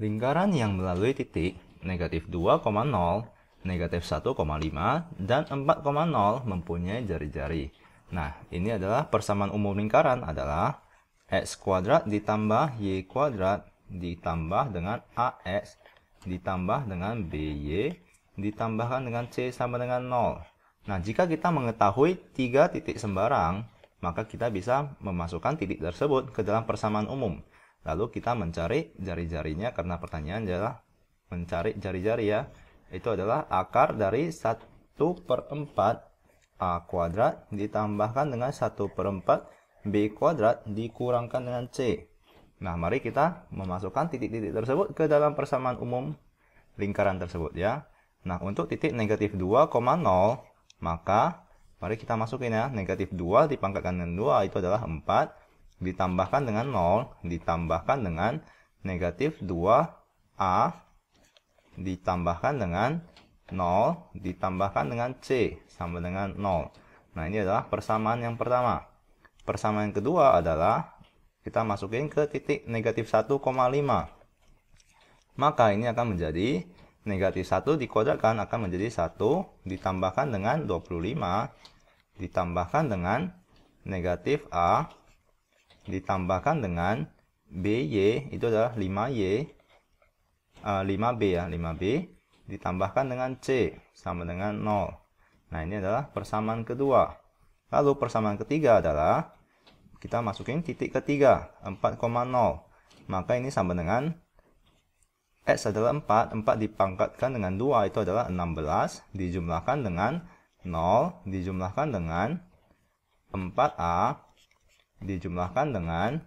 Lingkaran yang melalui titik negatif 2,0, negatif 1,5, dan 4,0 mempunyai jari-jari. Nah, ini adalah persamaan umum lingkaran adalah x kuadrat ditambah y kuadrat ditambah dengan ax ditambah dengan by ditambahkan dengan c sama dengan 0. Nah, jika kita mengetahui tiga titik sembarang, maka kita bisa memasukkan titik tersebut ke dalam persamaan umum. Lalu kita mencari jari-jarinya, karena pertanyaan adalah mencari jari-jari ya. Itu adalah akar dari 1/4 A kuadrat ditambahkan dengan 1/4 B kuadrat dikurangkan dengan C. Nah, mari kita memasukkan titik-titik tersebut ke dalam persamaan umum lingkaran tersebut ya. Nah, untuk titik negatif 2,0, maka mari kita masukin ya. Negatif 2 dipangkatkan dengan 2 itu adalah 4. Ditambahkan dengan 0, ditambahkan dengan negatif 2A, ditambahkan dengan 0, ditambahkan dengan C, sama dengan 0. Nah, ini adalah persamaan yang pertama. Persamaan yang kedua adalah kita masukin ke titik negatif 1,5. Maka ini akan menjadi negatif 1 dikuadratkan akan menjadi 1, ditambahkan dengan 25, ditambahkan dengan negatif A, ditambahkan dengan BY, itu adalah 5B ya, 5B, ditambahkan dengan C, sama dengan 0. Nah, ini adalah persamaan kedua. Lalu persamaan ketiga adalah kita masukin titik ketiga, 4,0. Maka ini sama dengan X adalah 4, 4 dipangkatkan dengan 2, itu adalah 16, dijumlahkan dengan 0, dijumlahkan dengan 4A, dijumlahkan dengan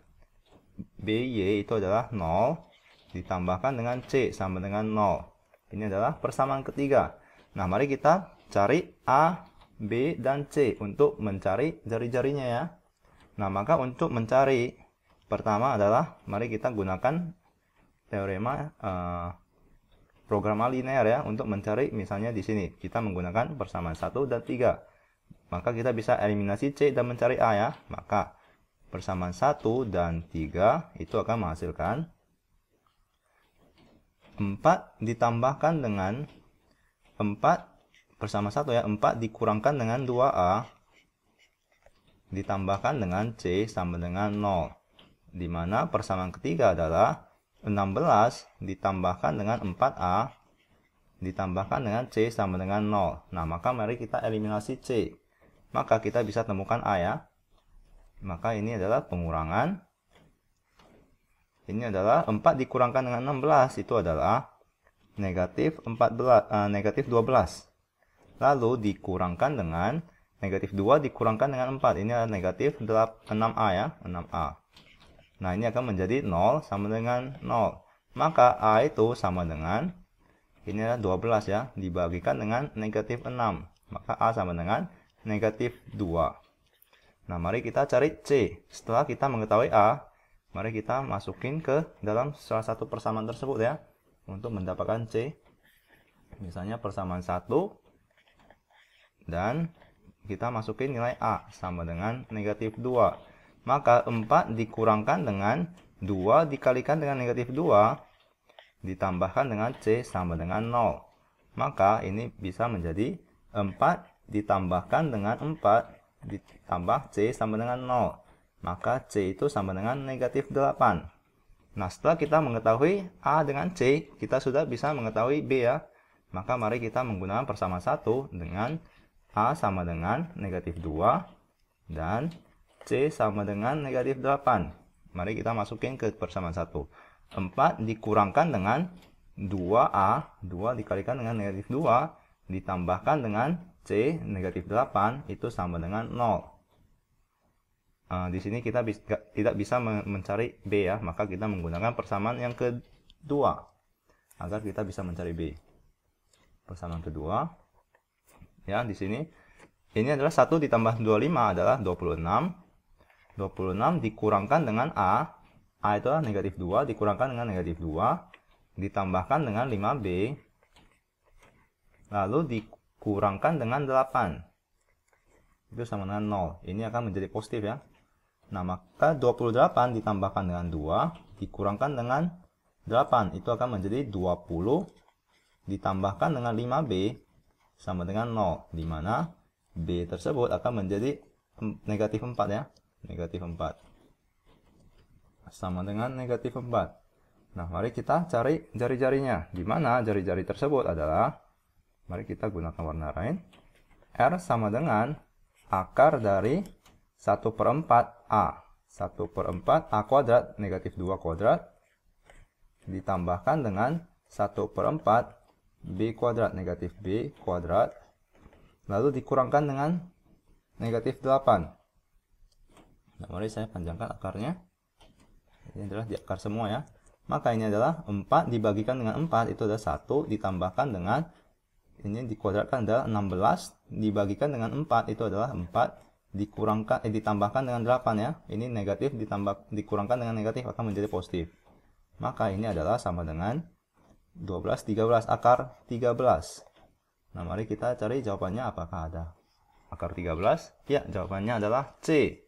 BY, itu adalah 0, ditambahkan dengan C, sama dengan 0. Ini adalah persamaan ketiga. Nah, mari kita cari A, B, dan C untuk mencari jari-jarinya ya. Nah, maka untuk mencari, pertama adalah mari kita gunakan teorema programa linear ya, untuk mencari. Misalnya di sini kita menggunakan persamaan 1 dan 3. Maka kita bisa eliminasi C dan mencari A ya. Maka persamaan 1 dan 3 itu akan menghasilkan 4 ditambahkan dengan 4 bersama 1 ya, 4 dikurangkan dengan 2A ditambahkan dengan C sama dengan 0. Dimana persamaan ketiga adalah 16 ditambahkan dengan 4A ditambahkan dengan C sama dengan 0. Nah, maka mari kita eliminasi C. Maka kita bisa temukan A ya. Maka ini adalah pengurangan. Ini adalah 4 dikurangkan dengan 16, itu adalah negatif 12. Lalu dikurangkan dengan negatif 2 dikurangkan dengan 4. Ini adalah negatif 6A ya, 6A. Nah, ini akan menjadi 0 sama dengan 0. Maka A itu sama dengan, ini adalah 12 ya, dibagikan dengan negatif 6. Maka A sama dengan negatif 2. Nah, mari kita cari C. Setelah kita mengetahui A, mari kita masukin ke dalam salah satu persamaan tersebut ya, untuk mendapatkan C. Misalnya persamaan 1, dan kita masukin nilai A sama dengan negatif 2. Maka 4 dikurangkan dengan 2 dikalikan dengan negatif 2, ditambahkan dengan C sama dengan 0. Maka ini bisa menjadi 4 ditambahkan dengan 4 ditambah C sama dengan 0. Maka C itu sama dengan negatif 8. Nah, setelah kita mengetahui A dengan C, kita sudah bisa mengetahui B ya. Maka mari kita menggunakan persamaan 1 dengan A sama dengan negatif 2 dan C sama dengan negatif 8. Mari kita masukin ke persamaan 1. 4 dikurangkan dengan 2A, 2 dikalikan dengan negatif 2, ditambahkan dengan C negatif 8, itu sama dengan 0. Di sini kita tidak bisa mencari B ya, maka kita menggunakan persamaan yang kedua agar kita bisa mencari B. Persamaan kedua ya, di sini ini adalah 1 ditambah 25 adalah 26. 26 dikurangkan dengan A itu adalah negatif 2 dikurangkan dengan negatif 2 ditambahkan dengan 5B lalu dikurangkan dengan 8, itu sama dengan 0. Ini akan menjadi positif ya. Nah, maka 28 ditambahkan dengan 2 dikurangkan dengan 8. Itu akan menjadi 20 ditambahkan dengan 5B sama dengan 0. Di mana B tersebut akan menjadi negatif 4 ya. Negatif 4. Sama dengan negatif 4. Nah, mari kita cari jari-jarinya. Di mana jari-jari tersebut adalah, mari kita gunakan warna lain. R sama dengan akar dari 1/4 A. 1/4 A kuadrat negatif 2 kuadrat ditambahkan dengan 1/4 B kuadrat negatif B kuadrat, lalu dikurangkan dengan negatif 8. Nah, mari saya panjangkan akarnya. Ini adalah di akar semua ya. Maka ini adalah 4 dibagikan dengan 4, itu adalah 1, ditambahkan dengan, ini dikuadratkan adalah 16, dibagikan dengan 4, itu adalah 4, ditambahkan dengan 8 ya. Ini negatif dikurangkan dengan negatif akan menjadi positif. Maka ini adalah sama dengan 12, 13, akar 13. Nah, mari kita cari jawabannya, apakah ada akar 13? Ya, jawabannya adalah C.